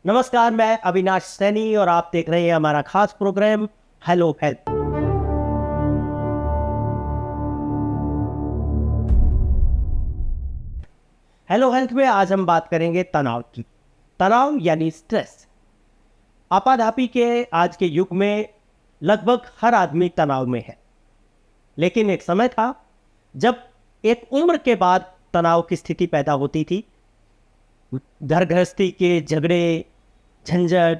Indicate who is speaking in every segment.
Speaker 1: नमस्कार, मैं अविनाश सैनी और आप देख रहे हैं हमारा खास programme hello health. Hello health में आज हम बात करेंगे तनाव की। तनाव यानी स्ट्रेस। आपाधापी के आज के युग में लगभग हर आदमी तनाव में है, लेकिन एक समय था जब एक उम्र के बाद तनाव की स्थिति पैदा होती थी। घर गृहस्थी के झगड़े, झंझट,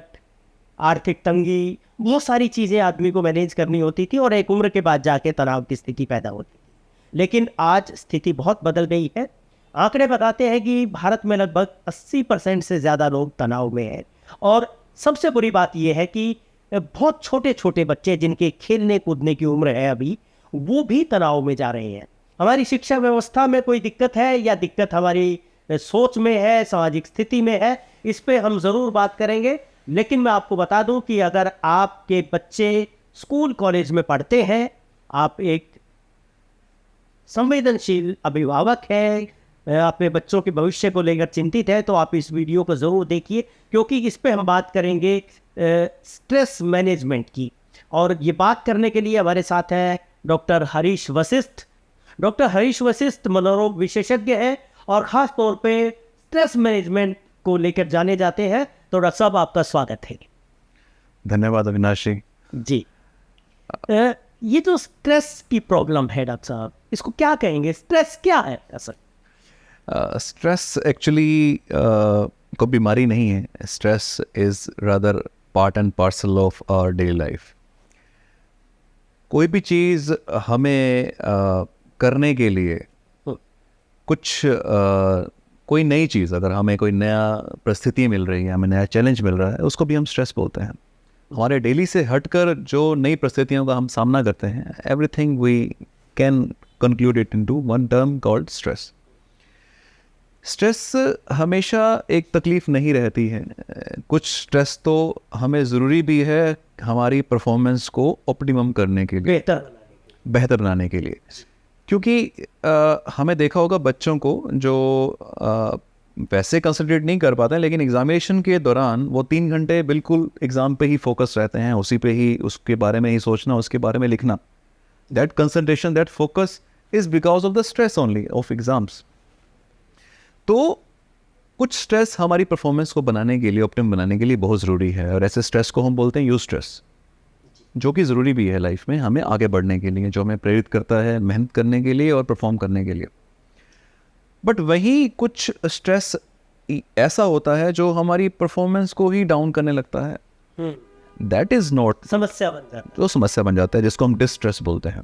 Speaker 1: आर्थिक तंगी, बहुत सारी चीज़ें आदमी को मैनेज करनी होती थी और एक उम्र के बाद जाके तनाव की स्थिति पैदा होती थी। लेकिन आज स्थिति बहुत बदल गई है। आंकड़े बताते हैं कि भारत में लगभग 80% से ज़्यादा लोग तनाव में हैं। और सबसे बुरी बात यह है कि बहुत छोटे छोटे बच्चे जिनके खेलने कूदने की उम्र है अभी, वो भी तनाव में जा रहे हैं। हमारी शिक्षा व्यवस्था में कोई दिक्कत है या दिक्कत हमारी सोच में है, सामाजिक स्थिति में है, इस पे हम ज़रूर बात करेंगे। लेकिन मैं आपको बता दूं कि अगर आपके बच्चे स्कूल कॉलेज में पढ़ते हैं, आप एक संवेदनशील अभिभावक हैं, अपने बच्चों के भविष्य को लेकर चिंतित है, तो आप इस वीडियो को ज़रूर देखिए, क्योंकि इस पे हम बात करेंगे स्ट्रेस मैनेजमेंट की। और ये बात करने के लिए हमारे साथ हैं डॉक्टर हरीश वशिष्ठ। डॉक्टर हरीश वशिष्ठ मनोरोग विशेषज्ञ हैं और ख़ास तौर पे स्ट्रेस मैनेजमेंट को लेकर जाने जाते हैं। तो डॉक्टर साहब, आपका स्वागत है।
Speaker 2: धन्यवाद अविनाश
Speaker 1: जी। ये जो स्ट्रेस की प्रॉब्लम है डॉक्टर साहब, इसको क्या कहेंगे? स्ट्रेस क्या है असल?
Speaker 2: स्ट्रेस एक्चुअली कोई बीमारी नहीं है। Stress is rather part and parcel of our daily life. कोई भी चीज़ हमें करने के लिए कुछ कोई नई चीज़, अगर हमें कोई नया परिस्थिति मिल रही है, हमें नया चैलेंज मिल रहा है, उसको भी हम स्ट्रेस बोलते हैं। हमारे डेली से हटकर जो नई परिस्थितियों का हम सामना करते हैं, everything we can conclude it into one term called stress. Stress हमेशा एक तकलीफ़ नहीं रहती है। कुछ स्ट्रेस तो हमें ज़रूरी भी है हमारी परफॉर्मेंस को ऑप्टिमम करने के लिए, बेहतर बनाने के लिए। क्योंकि हमें देखा होगा बच्चों को जो वैसे कंसंट्रेट नहीं कर पाते हैं, लेकिन एग्जामिनेशन के दौरान वो 3 घंटे बिल्कुल एग्ज़ाम पे ही फोकस रहते हैं, उसी पे ही, उसके बारे में ही सोचना, उसके बारे में लिखना। That concentration, that focus is because of the stress only of exams. तो कुछ स्ट्रेस हमारी परफॉर्मेंस को बनाने के लिए, ऑप्टिमम बनाने के लिए बहुत ज़रूरी है, और ऐसे स्ट्रेस को हम बोलते हैं यू स्ट्रेस, जो कि ज़रूरी भी है लाइफ में हमें आगे बढ़ने के लिए, जो हमें प्रेरित करता है मेहनत करने के लिए और परफॉर्म करने के लिए। बट वहीं कुछ स्ट्रेस ऐसा होता है जो हमारी परफॉर्मेंस को ही डाउन करने लगता है। दैट इज़ नॉट
Speaker 1: समस्या बन जाती है।
Speaker 2: जो समस्या बन जाता है, जिसको हम डिस्ट्रेस बोलते हैं।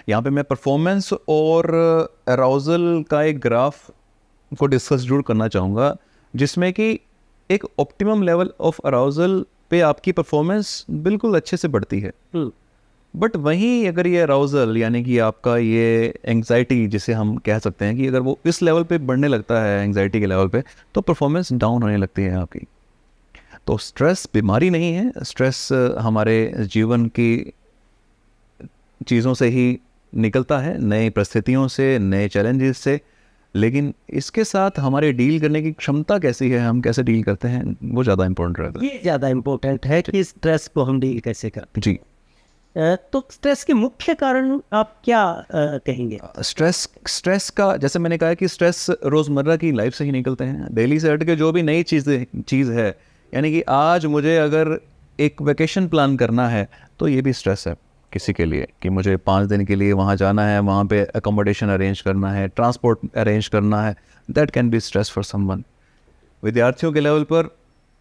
Speaker 2: यहाँ पे मैं परफॉर्मेंस और अराउजल का एक ग्राफ को डिस्कस जरूर करना चाहूँगा, जिसमें कि एक ऑप्टिमम लेवल ऑफ अराउजल पे आपकी परफॉर्मेंस बिल्कुल अच्छे से बढ़ती है। बट वहीं अगर ये अराउजल, यानी कि आपका ये एंग्जाइटी, जिसे हम कह सकते हैं कि अगर वो इस लेवल पे बढ़ने लगता है, एंग्जाइटी के लेवल पे, तो परफॉर्मेंस डाउन होने लगती है आपकी। तो स्ट्रेस बीमारी नहीं है। स्ट्रेस हमारे जीवन की चीज़ों से ही निकलता है, नई परिस्थितियों से, नए चैलेंजेस से। लेकिन इसके साथ हमारे डील करने की क्षमता कैसी है, हम कैसे डील करते हैं, वो ज़्यादा इम्पोर्टेंट रहता है।
Speaker 1: ये ज़्यादा इम्पोर्टेंट है कि स्ट्रेस को हम डील कैसे करें।
Speaker 2: जी।
Speaker 1: तो स्ट्रेस के मुख्य कारण आप क्या कहेंगे?
Speaker 2: स्ट्रेस का, जैसे मैंने कहा कि स्ट्रेस रोज़मर्रा की लाइफ से ही निकलते हैं, डेली से हट के जो भी नई चीज़ है। यानी कि आज मुझे अगर एक वेकेशन प्लान करना है, तो ये भी स्ट्रेस है किसी के लिए, कि मुझे 5 दिन के लिए वहाँ जाना है, वहाँ पे अकोमोडेशन अरेंज करना है, ट्रांसपोर्ट अरेंज करना है। That can be stress for someone. विद्यार्थियों के लेवल पर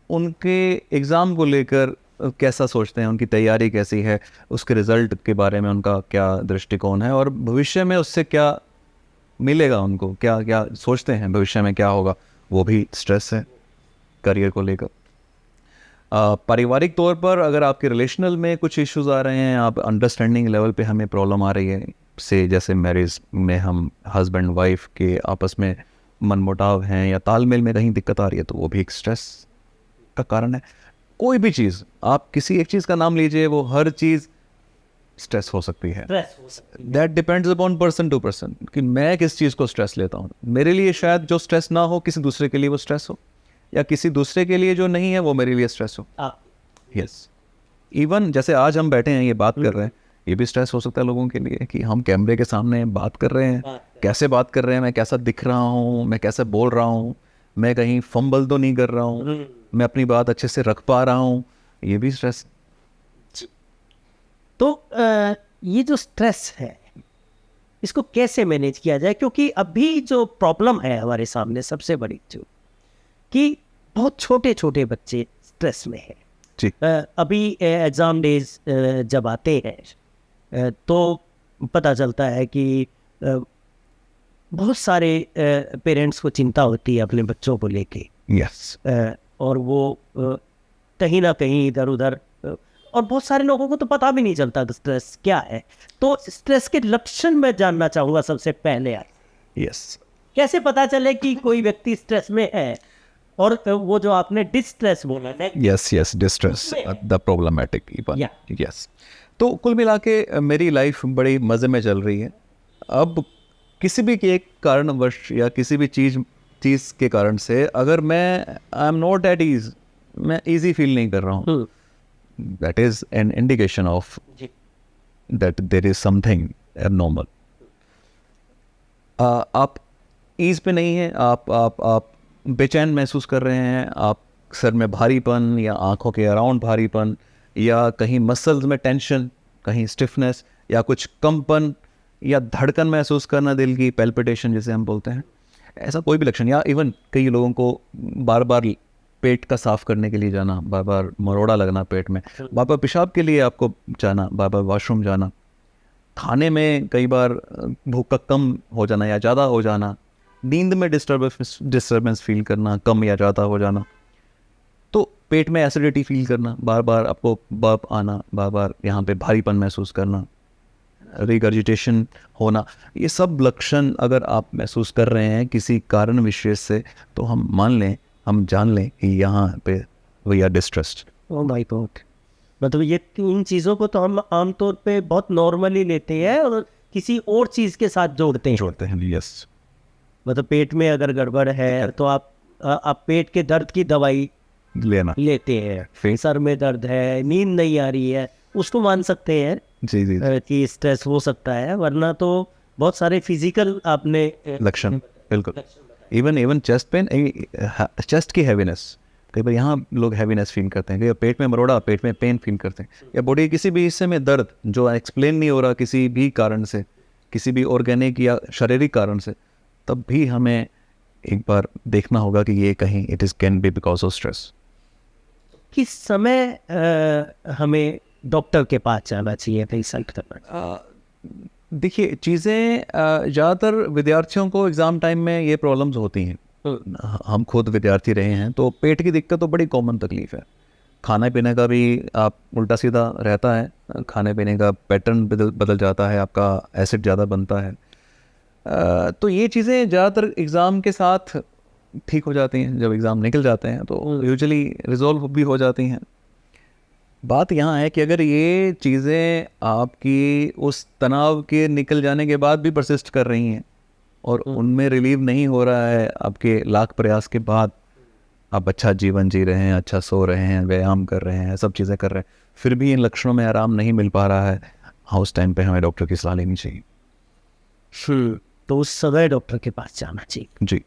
Speaker 2: उनके एग्ज़ाम को लेकर कैसा सोचते हैं, उनकी तैयारी कैसी है, उसके रिज़ल्ट के बारे में उनका क्या दृष्टिकोण है, और भविष्य में उससे क्या मिलेगा, उनको क्या क्या सोचते हैं भविष्य में क्या होगा, वो भी स्ट्रेस है करियर को लेकर। पारिवारिक तौर पर अगर आपके रिलेशनल में कुछ इश्यूज़ आ रहे हैं, आप अंडरस्टैंडिंग लेवल पे हमें प्रॉब्लम आ रही है, से जैसे मैरिज में हम हस्बैंड वाइफ के आपस में मनमुटाव हैं या तालमेल में कहीं दिक्कत आ रही है, तो वो भी एक स्ट्रेस का कारण है। कोई भी चीज़, आप किसी एक चीज़ का नाम लीजिए, वो हर चीज़ स्ट्रेस हो सकती है। That depends upon person to person, कि मैं किस चीज़ को स्ट्रेस लेता हूँ। मेरे लिए शायद जो स्ट्रेस ना हो, किसी दूसरे के लिए वो स्ट्रेस हो। या किसी दूसरे के लिए जो नहीं है वो मेरे लिए स्ट्रेस हो।
Speaker 1: आप
Speaker 2: यस, इवन जैसे आज हम बैठे हैं ये बात कर रहे हैं, ये भी स्ट्रेस हो सकता है लोगों के लिए कि हम कैमरे के सामने बात कर रहे हैं, कैसे बात कर रहे हैं, मैं कैसा दिख रहा हूँ, मैं कैसे बोल रहा हूँ, मैं कहीं फंबल तो नहीं कर रहा हूँ, मैं अपनी बात अच्छे से रख पा रहा हूँ, ये भी स्ट्रेस।
Speaker 1: तो ये जो स्ट्रेस है इसको कैसे मैनेज किया जाए, क्योंकि अभी जो प्रॉब्लम है हमारे सामने सबसे बड़ी जो कि बहुत छोटे छोटे बच्चे स्ट्रेस में हैं।
Speaker 2: जी
Speaker 1: अभी एग्ज़ाम डेज जब आते हैं तो पता चलता है कि बहुत सारे पेरेंट्स को चिंता होती है अपने बच्चों को लेके,
Speaker 2: यस
Speaker 1: और वो कहीं ना कहीं इधर उधर, और बहुत सारे लोगों को तो पता भी नहीं चलता कि स्ट्रेस क्या है। तो स्ट्रेस के लक्षण मैं जानना चाहूँगा सबसे पहले,
Speaker 2: यस
Speaker 1: कैसे पता चले कि कोई व्यक्ति स्ट्रेस में है, और वो जो आपने डिस्ट्रेस बोला है,
Speaker 2: yes distress the problematic
Speaker 1: Yeah.
Speaker 2: Yes. तो कुल मिला के मेरी लाइफ बड़ी मज़े में चल रही है। अब किसी भी के एक कारणवश या किसी भी चीज़ के कारण से अगर मैं I am not at ease, मैं ईजी फील नहीं कर रहा हूँ, that is an indication of
Speaker 1: जी
Speaker 2: that there is something abnormal. आप ईज पे नहीं हैं, आप बेचैन महसूस कर रहे हैं, आप सर में भारीपन या आंखों के अराउंड भारीपन या कहीं मसल्स में टेंशन, कहीं स्टिफनेस या कुछ कंपन या धड़कन महसूस करना, दिल की पैल्पिटेशन जिसे हम बोलते हैं, ऐसा कोई भी लक्षण, या इवन कई लोगों को बार बार पेट का साफ करने के लिए जाना, बार बार मरोड़ा लगना पेट में, बार बार पेशाब के लिए आपको जाना, बार बार वॉशरूम जाना, खाने में कई बार भूख का कम हो जाना या ज़्यादा हो जाना, नींद में डिस्टर्बेंस फील करना, कम या ज़्यादा हो जाना, तो पेट में एसिडिटी फील करना, बार बार आपको बर्प आना, बार बार यहाँ पे भारीपन महसूस करना, रिगर्जिटेशन होना, ये सब लक्षण अगर आप महसूस कर रहे हैं किसी कारण विशेष से, तो हम मान लें, हम जान लें कि यहाँ पे we are distressed.
Speaker 1: Oh my God, मतलब ये तीन चीज़ों को तो हम आमतौर पे बहुत नॉर्मली लेते हैं और किसी और चीज़ के साथ जोड़ते हैं।
Speaker 2: यस,
Speaker 1: मतलब पेट में अगर गड़बड़ है तो आप पेट के दर्द की दवाई
Speaker 2: लेना,
Speaker 1: लेते हैं, सर में दर्द है, नींद नहीं आ रही है, उसको मान सकते हैं
Speaker 2: जी जी
Speaker 1: कि स्ट्रेस हो सकता है, वरना तो बहुत सारे फिजिकल आपने
Speaker 2: लक्षण, बिल्कुल। इवन चेस्ट पेन, चेस्ट की हैवीनेस, कई बार यहाँ लोग हैवीनेस फील करते हैं, कई बार पेट में मरोड़ा, पेट में पेन फील करते हैं, या बॉडी के किसी भी हिस्से में दर्द जो एक्सप्लेन नहीं हो रहा किसी भी कारण से, किसी भी ऑर्गेनिक या शारीरिक कारण से, तब भी हमें एक बार देखना होगा कि ये कहीं it is can be because of stress.
Speaker 1: किस समय हमें डॉक्टर के पास जाना चाहिए कंसल्ट करना?
Speaker 2: देखिए, चीज़ें ज़्यादातर विद्यार्थियों को एग्ज़ाम टाइम में ये प्रॉब्लम्स होती हैं। हम खुद विद्यार्थी रहे हैं, तो पेट की दिक्कत तो बड़ी कॉमन तकलीफ़ है। खाने पीने का भी आप उल्टा सीधा रहता है, खाने पीने का पैटर्न बदल जाता है, आपका एसिड ज़्यादा बनता है, तो ये चीज़ें ज़्यादातर एग्ज़ाम के साथ ठीक हो जाती हैं। जब एग्ज़ाम निकल जाते हैं तो यूजुअली रिजॉल्व भी हो जाती हैं। बात यहाँ है कि अगर ये चीज़ें आपकी उस तनाव के निकल जाने के बाद भी परसिस्ट कर रही हैं और उनमें रिलीव नहीं हो रहा है, आपके लाख प्रयास के बाद आप अच्छा जीवन जी रहे हैं, अच्छा सो रहे हैं, व्यायाम कर रहे हैं, सब चीज़ें कर रहे हैं, फिर भी इन लक्षणों में आराम नहीं मिल पा रहा है, हाँ उस टाइम पे हमें डॉक्टर की सलाह लेनी चाहिए।
Speaker 1: तो उस समय डॉक्टर के पास जाना चाहिए
Speaker 2: जी।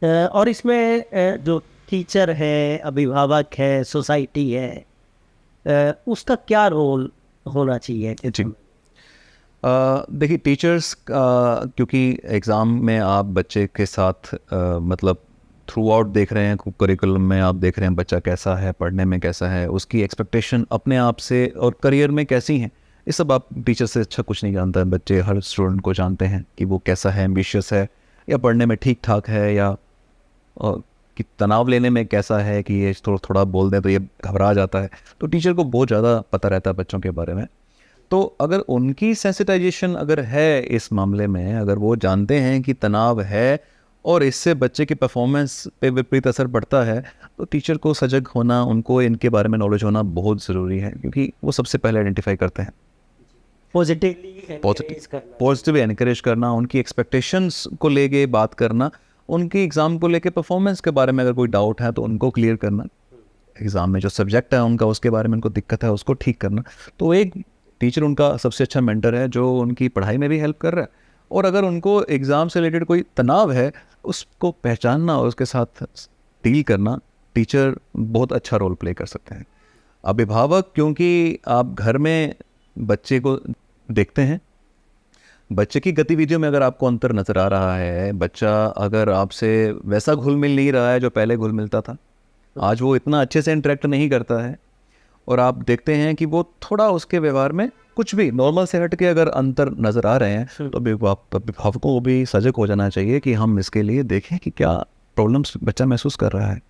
Speaker 1: और इसमें जो टीचर है, अभिभावक है, सोसाइटी है, उसका क्या रोल होना चाहिए?
Speaker 2: जी, देखिए टीचर्स, क्योंकि एग्ज़ाम में आप बच्चे के साथ मतलब थ्रू आउट देख रहे हैं, करिकुलम में आप देख रहे हैं बच्चा कैसा है, पढ़ने में कैसा है, उसकी एक्सपेक्टेशन अपने आप से और करियर में कैसी हैं, ये सब आप टीचर से अच्छा कुछ नहीं जानता है। बच्चे हर स्टूडेंट को जानते हैं कि वो कैसा है, एम्बिशियस है या पढ़ने में ठीक ठाक है, या कि तनाव लेने में कैसा है, कि ये थोड़ा बोल दें तो ये घबरा जाता है। तो टीचर को बहुत ज़्यादा पता रहता है बच्चों के बारे में। तो अगर उनकी सेंसिटाइजेशन अगर है इस मामले में, अगर वो जानते हैं कि तनाव है और इससे बच्चे की परफॉर्मेंस पे विपरीत असर पड़ता है, तो टीचर को सजग होना, उनको इनके बारे में नॉलेज होना बहुत ज़रूरी है, क्योंकि वो सबसे पहले आइडेंटिफाई करते हैं।
Speaker 1: पॉजिटिव एनकरेज
Speaker 2: एनकरेज करना, उनकी एक्सपेक्टेशंस को लेके बात करना उनकी एग्ज़ाम को लेके परफॉर्मेंस के बारे में अगर कोई डाउट है तो उनको क्लियर करना, एग्ज़ाम में जो सब्जेक्ट है उनका उसके बारे में उनको दिक्कत है उसको ठीक करना। तो एक टीचर उनका सबसे अच्छा मेंटर है जो उनकी पढ़ाई में भी हेल्प कर रहा है, और अगर उनको एग्ज़ाम से रिलेटेड कोई तनाव है उसको पहचानना और उसके साथ डील करना, टीचर बहुत अच्छा रोल प्ले कर सकते हैं। अभिभावक, क्योंकि आप घर में बच्चे को देखते हैं, बच्चे की गतिविधियों में अगर आपको अंतर नज़र आ रहा है, बच्चा अगर आपसे वैसा घुल मिल नहीं रहा है जो पहले घुल मिलता था, आज वो इतना अच्छे से इंटरेक्ट नहीं करता है, और आप देखते हैं कि वो थोड़ा उसके व्यवहार में कुछ भी नॉर्मल से हट के अगर अंतर नज़र आ रहे हैं, तो अभिभावकों को भी सजग हो जाना चाहिए कि हम इसके लिए देखें कि क्या प्रॉब्लम्स बच्चा महसूस कर रहा है।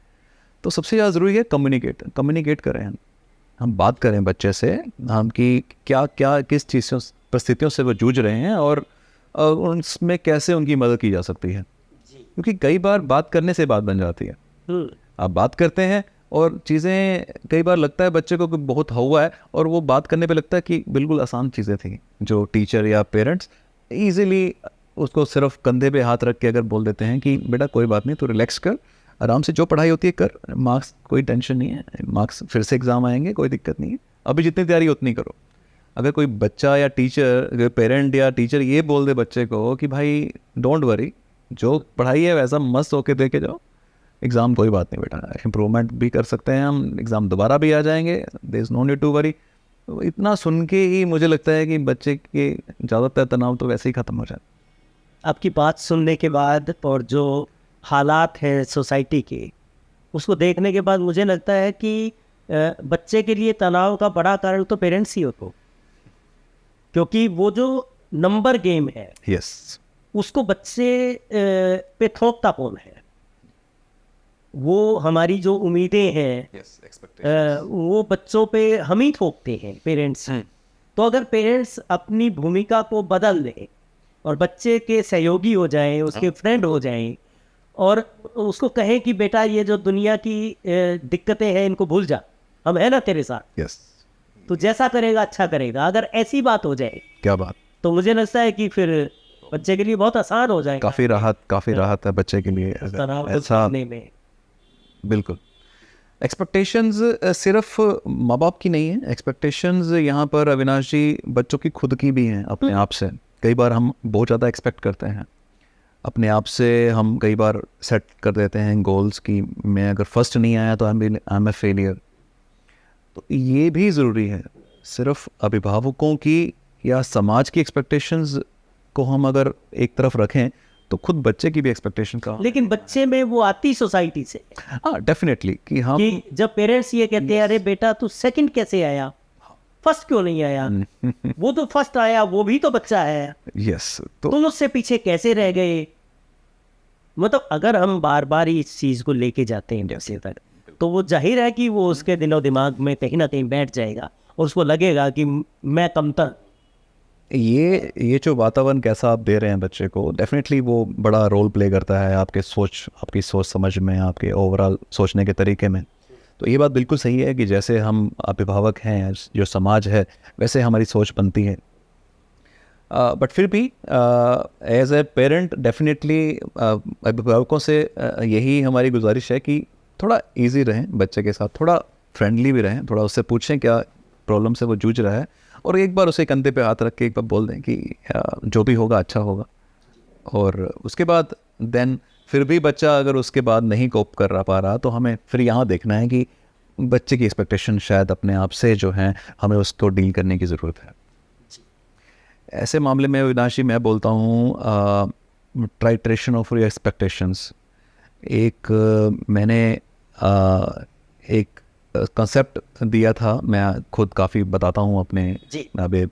Speaker 2: तो सबसे ज़्यादा ज़रूरी है कम्युनिकेट करें, हम बात करें बच्चे से, हम कि क्या क्या किस चीज़ों परिस्थितियों से वो जूझ रहे हैं और उसमें कैसे उनकी मदद की जा सकती है, क्योंकि कई बार बात करने से बात बन जाती है। आप बात करते हैं और चीज़ें कई बार लगता है बच्चे को कि बहुत हुआ है, और वो बात करने पे लगता है कि बिल्कुल आसान चीज़ें थी, जो टीचर या पेरेंट्स इजीली उसको सिर्फ कंधे पे हाथ रख के अगर बोल देते हैं कि बेटा कोई बात नहीं, तो रिलैक्स कर, आराम से जो पढ़ाई होती है कर, मार्क्स कोई टेंशन नहीं है, मार्क्स फिर से एग्ज़ाम आएंगे, कोई दिक्कत नहीं है, अभी जितनी तैयारी उतनी करो। अगर कोई बच्चा या टीचर, पेरेंट या टीचर ये बोल दे बच्चे को कि भाई डोंट वरी, जो पढ़ाई है वैसा मस्त होके दे के जाओ, एग्ज़ाम कोई बात नहीं बेटा, इम्प्रूवमेंट भी कर सकते हैं हम, एग्ज़ाम दोबारा भी आ जाएंगे, there is no need to worry. तो इतना सुन के ही मुझे लगता है कि बच्चे के ज़्यादातर तनाव तो वैसे ही ख़त्म हो जाए।
Speaker 1: आपकी बात सुनने के बाद और जो हालात हैं सोसाइटी के, उसको देखने के बाद मुझे लगता है कि बच्चे के लिए तनाव का बड़ा कारण तो पेरेंट्स ही होते, क्योंकि वो जो नंबर गेम है
Speaker 2: यस,
Speaker 1: उसको बच्चे पे थोपता कौन है। वो हमारी जो उम्मीदें हैं वो बच्चों पे हम ही थोपते हैं, पेरेंट्स। तो अगर पेरेंट्स अपनी भूमिका को बदल दें और बच्चे के सहयोगी हो जाएं, उसके फ्रेंड हो जाएं, और उसको कहें कि बेटा ये जो दुनिया की दिक्कतें हैं इनको भूल जा, हम है ना तेरे साथ,
Speaker 2: यस,
Speaker 1: तो जैसा करेगा अच्छा करेगा, अगर ऐसी बात हो जाए
Speaker 2: क्या बात,
Speaker 1: तो मुझे लगता है कि फिर बच्चे के लिए बहुत आसान हो जाएगा
Speaker 2: काफ़ी राहत है बच्चे के लिए
Speaker 1: इस तनाव को
Speaker 2: ऐसा।
Speaker 1: झेलने में।
Speaker 2: बिल्कुल, एक्सपेक्टेशंस सिर्फ माँ बाप की नहीं है, एक्सपेक्टेशंस यहाँ पर अविनाश जी बच्चों की खुद की भी हैं अपने आप से। कई बार हम बहुत ज़्यादा एक्सपेक्ट करते हैं अपने आप से, हम कई बार सेट कर देते हैं गोल्स की, मैं अगर फर्स्ट नहीं आया तो आई एम ए फेलियर। तो ये भी ज़रूरी है, सिर्फ अभिभावकों की या समाज की एक्सपेक्टेशंस को हम अगर एक तरफ रखें तो खुद बच्चे की भी एक्सपेक्टेशन का,
Speaker 1: लेकिन बच्चे में वो आती सोसाइटी से
Speaker 2: हाँ डेफिनेटली, कि हम
Speaker 1: कि जब पेरेंट्स ये कहते हैं अरे बेटा तू सेकंड कैसे आया, फर्स्ट क्यों नहीं आया, वो तो फर्स्ट आया, वो भी तो बच्चा है,
Speaker 2: यस, तो
Speaker 1: तुम उससे पीछे कैसे रह गए। मतलब अगर हम बार बार इस चीज को लेके जाते हैं बच्चे तक, तो वो जाहिर है कि वो उसके दिलो दिमाग में कहीं ना कहीं बैठ जाएगा और उसको लगेगा कि मैं कमतर।
Speaker 2: ये जो वातावरण कैसा आप दे रहे हैं बच्चे को, डेफिनेटली वो बड़ा रोल प्ले करता है आपकी सोच समझ में, आपके ओवरऑल सोचने के तरीके में। तो ये बात बिल्कुल सही है कि जैसे हम अभिभावक हैं, जो समाज है, वैसे हमारी सोच बनती है। बट फिर भी एज ए पेरेंट डेफिनेटली अभिभावकों से यही हमारी गुजारिश है कि थोड़ा इजी रहें बच्चे के साथ, थोड़ा फ्रेंडली भी रहें, थोड़ा उससे पूछें क्या प्रॉब्लम से वो जूझ रहा है, और एक बार उसे कंधे पे हाथ रख के एक बार बोल दें कि जो भी होगा अच्छा होगा। और उसके बाद देन फिर भी बच्चा अगर उसके बाद नहीं कोप कर पा रहा, तो हमें फिर यहाँ देखना है कि बच्चे की एक्सपेक्टेशन शायद अपने आप से जो हैं, हमें उसको डील करने की ज़रूरत है। ऐसे मामले में अविनाशी मैं बोलता हूँ ट्राइट्रेशन ऑफ योर एक्सपेक्टेशंस। मैंने एक कंसेप्ट दिया था, मैं खुद काफ़ी बताता हूँ अपने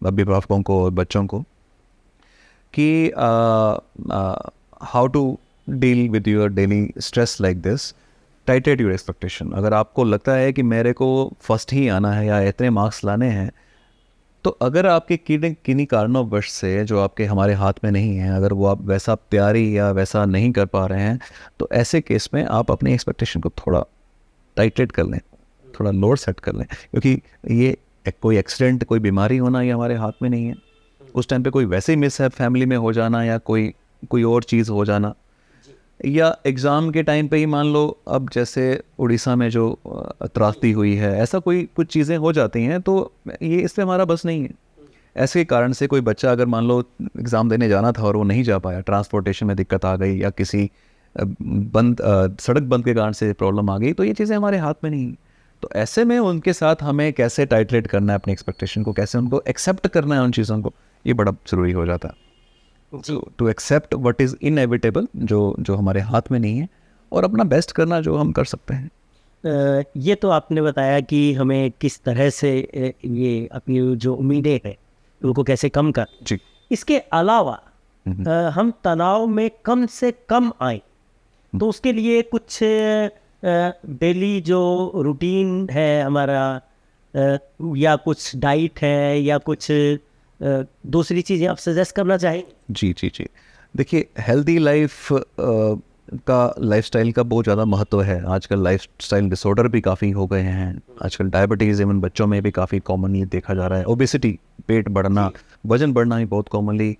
Speaker 2: अभिभावकों को और बच्चों को, कि how to deal with your daily stress like this, tighted your expectation. अगर आपको लगता है कि मेरे को फर्स्ट ही आना है या इतने मार्क्स लाने हैं, तो अगर आपके किन्हीं कारणोंवश से जो आपके हमारे हाथ में नहीं है, अगर वो आप वैसा तैयारी या वैसा नहीं कर पा रहे हैं, तो ऐसे केस में आप अपनी एक्सपेक्टेशन को थोड़ा टाइटेड कर लें, थोड़ा लोअर सेट कर लें, क्योंकि ये कोई एक्सीडेंट, कोई बीमारी होना ये हमारे हाथ में नहीं है। उस टाइम पे कोई वैसे ही मिस है फैमिली में हो जाना, या कोई और चीज़ हो जाना, या एग्ज़ाम के टाइम पे ही मान लो, अब जैसे उड़ीसा में जो त्रासदी हुई है, ऐसा कोई कुछ चीज़ें हो जाती हैं, तो ये इससे हमारा बस नहीं है। ऐसे कारण से कोई बच्चा अगर मान लो एग्ज़ाम देने जाना था और वो नहीं जा पाया, ट्रांसपोर्टेशन में दिक्कत आ गई या किसी सड़क बंद के कारण से प्रॉब्लम आ गई, तो ये चीज़ें हमारे हाथ में नहीं हैं। तो ऐसे में उनके साथ हमें कैसे टाइट्रेट करना है अपनी एक्सपेक्टेशन को, कैसे उनको एक्सेप्ट करना है उन चीज़ों को, ये बड़ा ज़रूरी हो जाता है। To accept what is inevitable, जो हमारे हाथ में नहीं है, और अपना बेस्ट करना जो हम कर सकते हैं।
Speaker 1: ये तो आपने बताया कि हमें किस तरह से ये अपनी जो उम्मीदें हैं उनको कैसे कम कर।
Speaker 2: जी।
Speaker 1: इसके अलावा हम तनाव में कम से कम आए तो उसके लिए कुछ डेली जो रूटीन है हमारा, या कुछ डाइट है या कुछ दूसरी चीज़ें आप सजेस्ट करना चाहें?
Speaker 2: जी जी जी, देखिए हेल्दी लाइफ का, लाइफस्टाइल का बहुत ज़्यादा महत्व है। आजकल लाइफस्टाइल डिसऑर्डर भी काफ़ी हो गए हैं। आजकल डायबिटीज़ इवन बच्चों में भी काफ़ी कॉमनली देखा जा रहा है। ओबेसिटी, पेट बढ़ना, वजन बढ़ना भी बहुत कॉमनली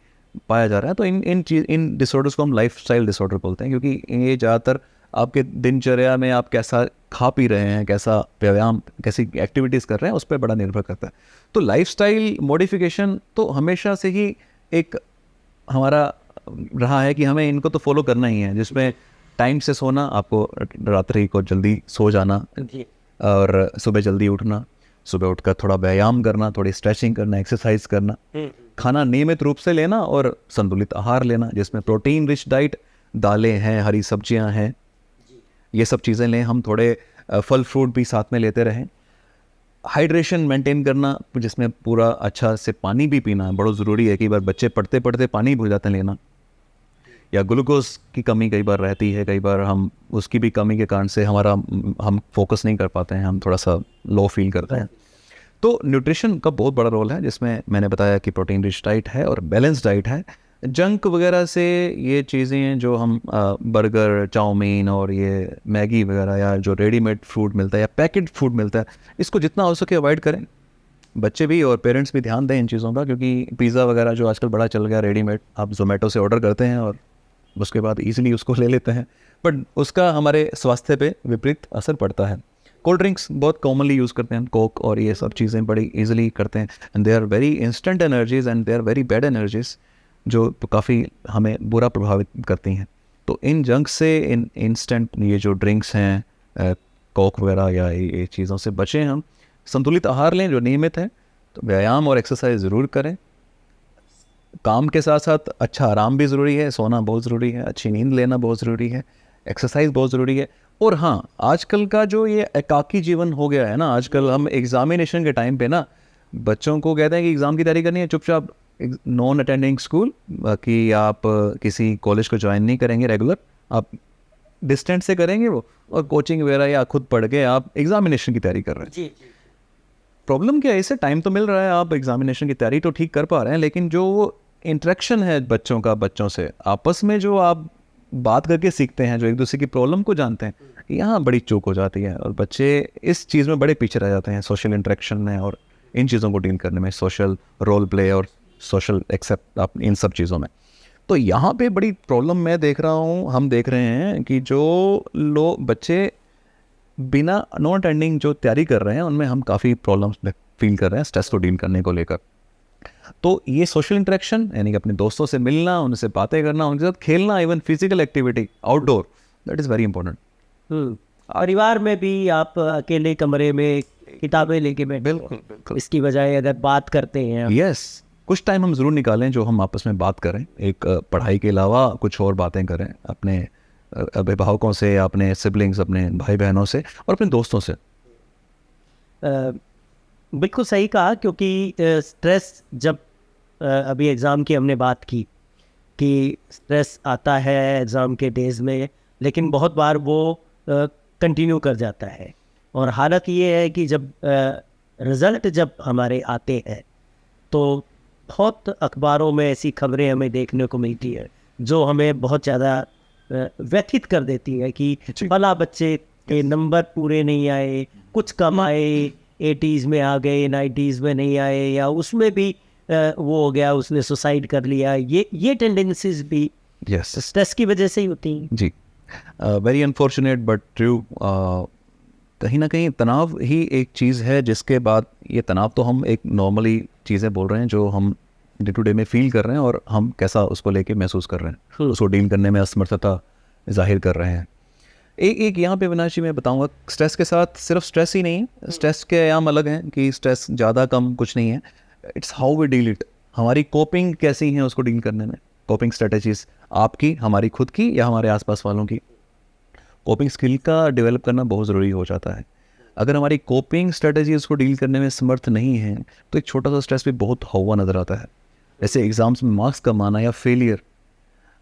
Speaker 2: पाया जा रहा है। तो इन डिसऑर्डर्स को हम लाइफस्टाइल डिसऑर्डर बोलते हैं, क्योंकि ये ज़्यादातर आपके दिनचर्या में आप कैसा खा पी रहे हैं, कैसा व्यायाम, कैसी एक्टिविटीज़ कर रहे हैं, उस पर बड़ा निर्भर करता है। तो लाइफस्टाइल मॉडिफिकेशन तो हमेशा से ही एक हमारा रहा है कि हमें इनको तो फॉलो करना ही है, जिसमें टाइम से सोना, आपको रात्रि को जल्दी सो जाना और सुबह जल्दी उठना, सुबह उठकर थोड़ा व्यायाम करना, थोड़ी स्ट्रेचिंग करना, एक्सरसाइज करना, खाना नियमित रूप से लेना और संतुलित आहार लेना, जिसमें प्रोटीन रिच डाइट, दालें हैं, हरी सब्जियां हैं, ये सब चीज़ें लें हम। थोड़े फल फ्रूट भी साथ में लेते रहें। हाइड्रेशन मेंटेन करना, जिसमें पूरा अच्छा से पानी भी पीना बड़ा ज़रूरी है। कई बार बच्चे पढ़ते पढ़ते पानी भूल जाते हैं लेना, या ग्लूकोज की कमी कई बार रहती है, कई बार हम उसकी भी कमी के कारण से हम फोकस नहीं कर पाते हैं, हम थोड़ा सा लो फील करते हैं। तो न्यूट्रिशन का बहुत बड़ा रोल है, जिसमें मैंने बताया कि प्रोटीन रिच डाइट है और बैलेंस डाइट है। जंक वगैरह से ये चीज़ें जो हम बर्गर, चाउमीन और ये मैगी वगैरह, या जो रेडीमेड फूड मिलता है या पैकेट फूड मिलता है, इसको जितना हो सके अवॉइड करें। बच्चे भी और पेरेंट्स भी ध्यान दें इन चीज़ों का, क्योंकि पिज़्ज़ा वगैरह जो आजकल बड़ा चल गया रेडीमेड, आप जोमेटो से ऑर्डर करते हैं और उसके बाद ईजिली उसको ले लेते हैं, बट उसका हमारे स्वास्थ्य पे विपरीत असर पड़ता है। कोल्ड ड्रिंक्स बहुत कॉमनली यूज़ करते हैं, कोक और ये सब चीज़ें बड़ी इजीली करते हैं, and they are very instant energies and they are very bad energies, जो काफ़ी हमें बुरा प्रभावित करती हैं। तो इन जंक से, इन इंस्टेंट ये जो ड्रिंक्स हैं, कोक वगैरह या ये चीज़ों से बचें हम। संतुलित आहार लें जो नियमित है, तो व्यायाम और एक्सरसाइज ज़रूर करें। काम के साथ साथ अच्छा आराम भी ज़रूरी है, सोना बहुत ज़रूरी है, अच्छी नींद लेना बहुत ज़रूरी है, एक्सरसाइज बहुत ज़रूरी है। और हाँ, आजकल का जो ये एकाकी जीवन हो गया है ना, आजकल हम एग्ज़ामिनेशन के टाइम पे ना बच्चों को कहते हैं कि एग्ज़ाम की तैयारी करनी है, चुपचाप नॉन अटेंडिंग स्कूल, बाकी आप किसी कॉलेज को ज्वाइन नहीं करेंगे रेगुलर, आप डिस्टेंस से करेंगे वो, और कोचिंग वगैरह या खुद पढ़ के आप एग्ज़ामिनेशन की तैयारी कर रहे हैं।
Speaker 1: जी।
Speaker 2: प्रॉब्लम क्या है, इससे टाइम तो मिल रहा है, आप एग्ज़ामिनेशन की तैयारी तो ठीक कर पा रहे हैं, लेकिन जो इंटरेक्शन है बच्चों का, बच्चों से आपस में जो आप बात करके सीखते हैं, जो एक दूसरे की प्रॉब्लम को जानते हैं, यहाँ बड़ी चूक हो जाती है और बच्चे इस चीज़ में बड़े पीछे रह जाते हैं, सोशल इंटरेक्शन में और इन चीज़ों को डील करने में, सोशल रोल प्ले और सोशल एक्सेप्ट, आप इन सब चीज़ों में। तो यहाँ पे बड़ी प्रॉब्लम मैं देख रहा हूँ, हम देख रहे हैं कि जो बच्चे बिना नॉन अटेंडिंग जो तैयारी कर रहे हैं, उनमें हम काफ़ी प्रॉब्लम्स फील कर रहे हैं स्ट्रेस को डील करने को लेकर। तो ये सोशल इंटरेक्शन, यानी कि अपने दोस्तों से मिलना, उनसे बातें करना, उनके साथ खेलना, even physical activity outdoor, that is very important.
Speaker 1: परिवार में भी आप अकेले कमरे में किताबें लेके बैठे,
Speaker 2: बिल्कुल।
Speaker 1: इसकी बजाय अगर बात करते हैं
Speaker 2: यस, कुछ टाइम हम ज़रूर निकालें जो हम आपस में बात करें, एक पढ़ाई के अलावा कुछ और बातें करें, अपने अभिभावकों से, अपने सिबलिंग्स, अपने भाई बहनों से और अपने दोस्तों से।
Speaker 1: बिल्कुल सही कहा, क्योंकि स्ट्रेस जब अभी एग्ज़ाम की हमने बात की कि स्ट्रेस आता है एग्ज़ाम के डेज़ में, लेकिन बहुत बार वो कंटिन्यू कर जाता है। और हालत ये है कि जब रिज़ल्ट जब हमारे आते हैं तो बहुत अखबारों में ऐसी खबरें हमें देखने को मिलती है जो हमें बहुत ज़्यादा व्यथित कर देती है कि फला बच्चे के नंबर पूरे नहीं आए, कुछ कम आए, 80s में आ गए, 90s में नहीं आए, या उसमें भी वो हो गया, उसने सुसाइड कर लिया। ये टेंडेंसीज भी
Speaker 2: यस,
Speaker 1: स्ट्रेस की वजह से ही होती हैं।
Speaker 2: जी वेरी अनफॉर्चुनेट बट ट्रू। कहीं ना कहीं तनाव ही एक चीज़ है जिसके बाद, ये तनाव तो हम एक नॉर्मली चीज़ें बोल रहे हैं जो हम डे टू डे में फील कर रहे हैं और हम कैसा उसको लेके महसूस कर रहे हैं, उसको डील करने में असमर्थता जाहिर कर रहे हैं। एक यहाँ पे अविनाश जी मैं बताऊँगा, स्ट्रेस के साथ सिर्फ स्ट्रेस ही नहीं है, स्ट्रेस के आयाम अलग हैं कि स्ट्रेस ज़्यादा कम कुछ नहीं है, it's how we deal it. हमारी कोपिंग कैसी है उसको डील करने में, कोपिंग स्ट्रेटजीज आपकी, हमारी खुद की या हमारे आसपास वालों की। कोपिंग स्किल का डेवलप करना बहुत ज़रूरी हो जाता है। अगर हमारी कोपिंग स्ट्रेटजीज को डील करने में समर्थ नहीं है तो एक छोटा सा स्ट्रेस भी बहुत हवा नज़र आता है, जैसे एग्ज़ाम्स में मार्क्स कम आना या फेलियर।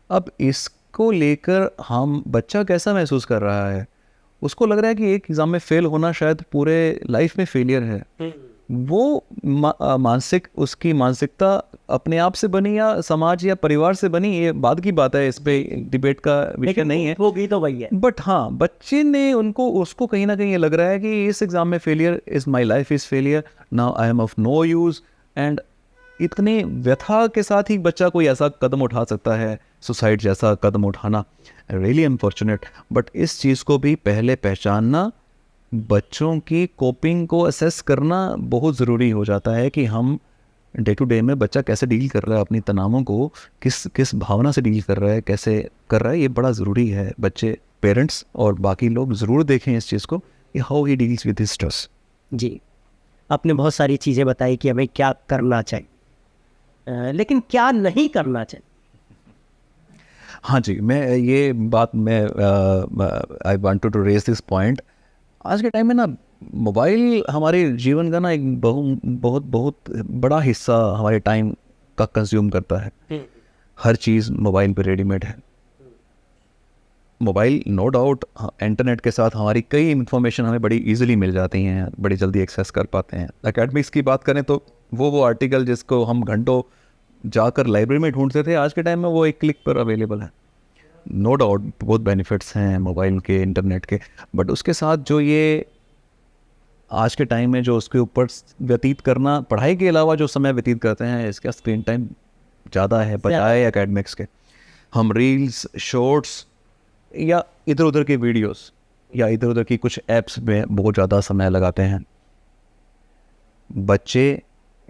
Speaker 2: अब इसको लेकर हम, बच्चा कैसा महसूस कर रहा है, उसको लग रहा है कि एक एग्ज़ाम में फ़ेल होना शायद पूरे लाइफ में फेलियर है। वो मानसिक, उसकी मानसिकता अपने आप से बनी या समाज या परिवार से बनी, ये बाद की बात है, इस पे डिबेट का विषय नहीं है,
Speaker 1: वो भी तो वही है।
Speaker 2: बट हाँ, बच्चे ने उसको कहीं ना कहीं ये लग रहा है कि इस एग्ज़ाम में failure is my life is failure, now I am of no use. And इतने व्यथा के साथ ही बच्चा कोई ऐसा कदम उठा सकता है, सुसाइड जैसा कदम उठाना, रियली अनफॉर्चुनेट। बट इस चीज़ को भी पहले पहचानना, बच्चों की कोपिंग को असेस करना बहुत ज़रूरी हो जाता है कि हम डे टू डे में बच्चा कैसे डील कर रहा है अपनी तनावों को, किस भावना से डील कर रहा है, कैसे कर रहा है, ये बड़ा ज़रूरी है। बच्चे, पेरेंट्स और बाकी लोग ज़रूर देखें इस चीज़ को कि how he deals with his stress.
Speaker 1: जी, आपने बहुत सारी चीज़ें बताई कि हमें क्या करना चाहिए, लेकिन क्या नहीं करना चाहिए।
Speaker 2: हाँ जी, मैं ये बात मैं I wanted to raise this point. आज के टाइम में ना मोबाइल हमारे जीवन का ना एक बहुत बहुत बड़ा हिस्सा हमारे टाइम का कंज्यूम करता है। हर चीज़ मोबाइल पे रेडीमेड है। मोबाइल नो डाउट इंटरनेट के साथ हमारी कई इन्फॉर्मेशन हमें बड़ी इजीली मिल जाती हैं, बड़ी जल्दी एक्सेस कर पाते हैं। एकेडमिक्स की बात करें तो वो आर्टिकल जिसको हम घंटों जाकर लाइब्रेरी में ढूंढते थे, आज के टाइम में वो एक क्लिक पर अवेलेबल है। नो डाउट बहुत बेनिफिट्स हैं मोबाइल के, इंटरनेट के, बट उसके साथ जो ये आज के टाइम में जो उसके ऊपर व्यतीत करना, पढ़ाई के अलावा जो समय व्यतीत करते हैं, इसका स्क्रीन टाइम ज़्यादा है बजाय एकेडमिक्स के। हम रील्स, शॉर्ट्स या इधर उधर के वीडियोस या इधर उधर की कुछ ऐप्स में बहुत ज़्यादा समय लगाते हैं। बच्चे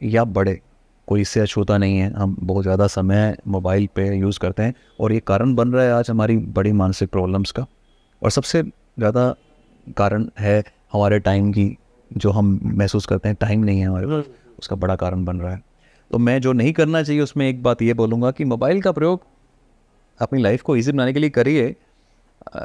Speaker 2: या बड़े, कोई इससे अछूता नहीं है, हम बहुत ज़्यादा समय मोबाइल पे यूज़ करते हैं और ये कारण बन रहा है आज हमारी बड़ी मानसिक प्रॉब्लम्स का। और सबसे ज़्यादा कारण है हमारे टाइम की, जो हम महसूस करते हैं टाइम नहीं है हमारे पास, उसका बड़ा कारण बन रहा है। तो मैं जो नहीं करना चाहिए उसमें एक बात ये बोलूँगा कि मोबाइल का प्रयोग अपनी लाइफ को ईजी बनाने के लिए करिए,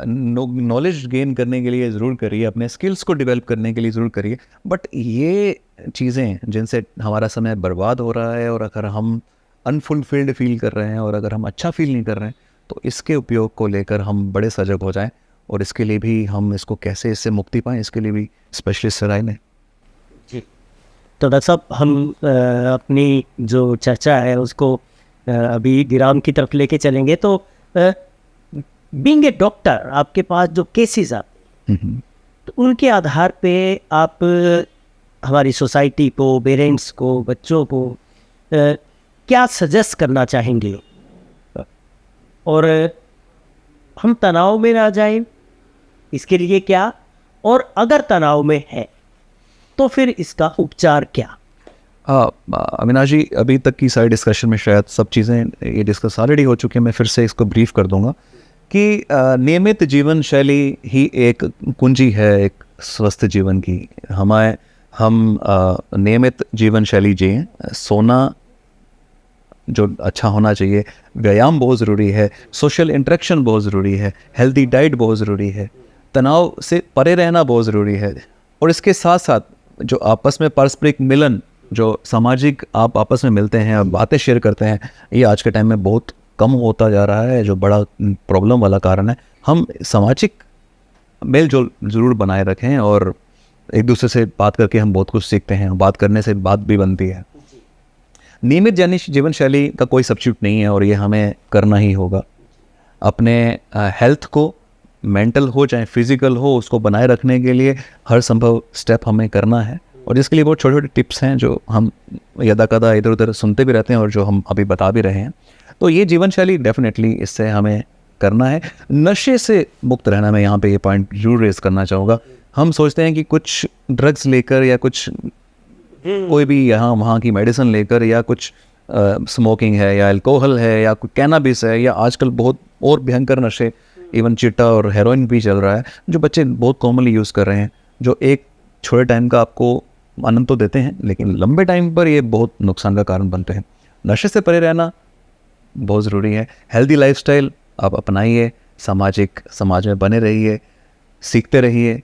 Speaker 2: नॉलेज गेन करने के लिए ज़रूर करिए, अपने स्किल्स को डेवलप करने के लिए ज़रूर करिए। बट ये चीज़ें जिनसे हमारा समय बर्बाद हो रहा है और अगर हम अनफुलफिल्ड फील कर रहे हैं और अगर हम अच्छा फील नहीं कर रहे हैं, तो इसके उपयोग को लेकर हम बड़े सजग हो जाएं और इसके लिए भी हम इसको कैसे इससे मुक्ति पाएँ, इसके लिए भी स्पेशलिस्ट से राय लें।
Speaker 1: जी, तो डॉक्टर साहब, हम अपनी जो चर्चा है उसको अभी विराम की तरफ लेके चलेंगे। तो बीइंग ए डॉक्टर, आपके पास जो केसेस आते हैं तो उनके आधार पे आप हमारी सोसाइटी को, पेरेंट्स को, बच्चों को क्या सजेस्ट करना चाहेंगे, और हम तनाव में ना जाएं, इसके लिए क्या, और अगर तनाव में है तो फिर इसका उपचार क्या?
Speaker 2: अविनाश जी, अभी तक की सारी डिस्कशन में शायद सब चीज़ें ये डिस्कस ऑलरेडी हो चुकी हैं, मैं फिर से इसको ब्रीफ कर दूंगा कि नियमित जीवन शैली ही एक कुंजी है एक स्वस्थ जीवन की। हम नियमित जीवन शैली जिएं, सोना जो अच्छा होना चाहिए, व्यायाम बहुत ज़रूरी है, सोशल इंटरेक्शन बहुत ज़रूरी है, हेल्दी डाइट बहुत ज़रूरी है, तनाव से परे रहना बहुत ज़रूरी है, और इसके साथ साथ जो आपस में पारस्परिक मिलन, जो सामाजिक आप आपस में मिलते हैं, बातें शेयर करते हैं, ये आज के टाइम में बहुत कम होता जा रहा है, जो बड़ा प्रॉब्लम वाला कारण है। हम सामाजिक मेल जोल ज़रूर बनाए रखें और एक दूसरे से बात करके हम बहुत कुछ सीखते हैं, बात करने से बात भी बनती है। नियमित जीवन शैली का कोई सब्स्टिट्यूट नहीं है और ये हमें करना ही होगा। अपने हेल्थ को, मेंटल हो चाहे फिजिकल हो, उसको बनाए रखने के लिए हर संभव स्टेप हमें करना है, और जिसके लिए बहुत छोटे छोटे टिप्स हैं जो हम यदा कदा इधर उधर सुनते भी रहते हैं और जो हम अभी बता भी रहे हैं। तो ये जीवन शैली डेफिनेटली इससे हमें करना है। नशे से मुक्त रहना, मैं यहाँ पे ये पॉइंट जरूर रेज करना चाहूँगा। हम सोचते हैं कि कुछ ड्रग्स लेकर या कुछ कोई भी यहाँ वहाँ की मेडिसिन लेकर या कुछ स्मोकिंग है या अल्कोहल है या कोई कैनाबिस है या आजकल बहुत और भयंकर नशे, इवन चिट्टा और हेरोइन भी चल रहा है, जो बच्चे बहुत कॉमनली यूज़ कर रहे हैं, जो एक छोटे टाइम का आपको आनंद तो देते हैं लेकिन लंबे टाइम पर ये बहुत नुकसान का कारण बनते हैं। नशे से परे रहना बहुत ज़रूरी है। हेल्दी लाइफस्टाइल आप अपनाइए, समाज में बने रहिए, सीखते रहिए।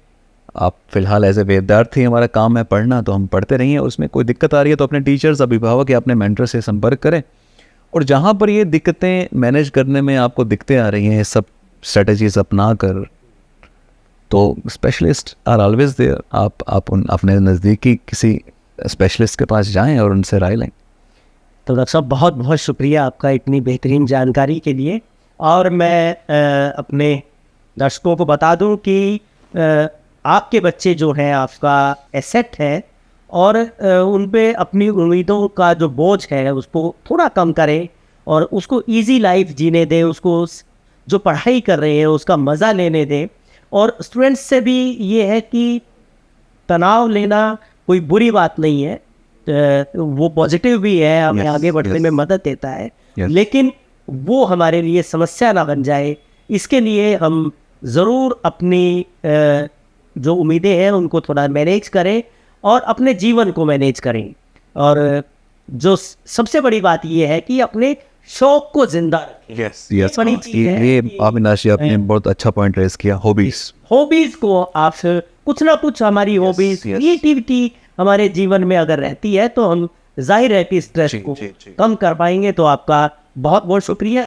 Speaker 2: आप फिलहाल एज ए विद्यार्थी, हमारा काम है पढ़ना, तो हम पढ़ते रहिए। उसमें कोई दिक्कत आ रही है तो अपने टीचर्स, अभिभावक या अपने मेंटर से संपर्क करें। और जहाँ पर ये दिक्कतें मैनेज करने में आपको दिक्कतें आ रही हैं, सब स्ट्रेटजीज अपना कर, तो स्पेशलिस्ट आर ऑलवेज देयर। आप अपने नज़दीकी किसी स्पेशलिस्ट के पास जाएं और उनसे राय लें।
Speaker 1: तो डॉक्टर साहब बहुत बहुत शुक्रिया आपका इतनी बेहतरीन जानकारी के लिए। और मैं अपने दर्शकों को बता दूं कि आपके बच्चे जो हैं आपका एसेट है, और उन पे अपनी उम्मीदों का जो बोझ है उसको थोड़ा कम करें और उसको इजी लाइफ जीने दें, उसको जो पढ़ाई कर रहे हैं उसका मज़ा लेने दें। और स्टूडेंट्स से भी ये है कि तनाव लेना कोई बुरी बात नहीं है, वो पॉजिटिव भी है, हमें
Speaker 2: Yes,
Speaker 1: आगे बढ़ने
Speaker 2: yes.
Speaker 1: में मदद देता है।
Speaker 2: Yes.
Speaker 1: लेकिन वो हमारे लिए समस्या ना बन जाए, इसके लिए हम ज़रूर अपनी जो उम्मीदें हैं उनको थोड़ा मैनेज करें और अपने जीवन को मैनेज करें। और जो सबसे बड़ी बात ये है कि अपने शौक को जिंदा रखें।
Speaker 2: यस,
Speaker 1: बड़ी चीज़ है
Speaker 2: ये
Speaker 1: कि
Speaker 2: अविनाश जी आपने बहुत अच्छा पॉइंट रेज किया।
Speaker 1: हॉबीज को आप कुछ ना कुछ, हमारी हॉबीज,
Speaker 2: yes.
Speaker 1: क्रिएटिविटी हमारे जीवन में अगर रहती है तो हम जाहिर है कि स्ट्रेस
Speaker 2: जी,
Speaker 1: को
Speaker 2: जी, जी।
Speaker 1: कम कर पाएंगे। तो आपका बहुत बहुत शुक्रिया।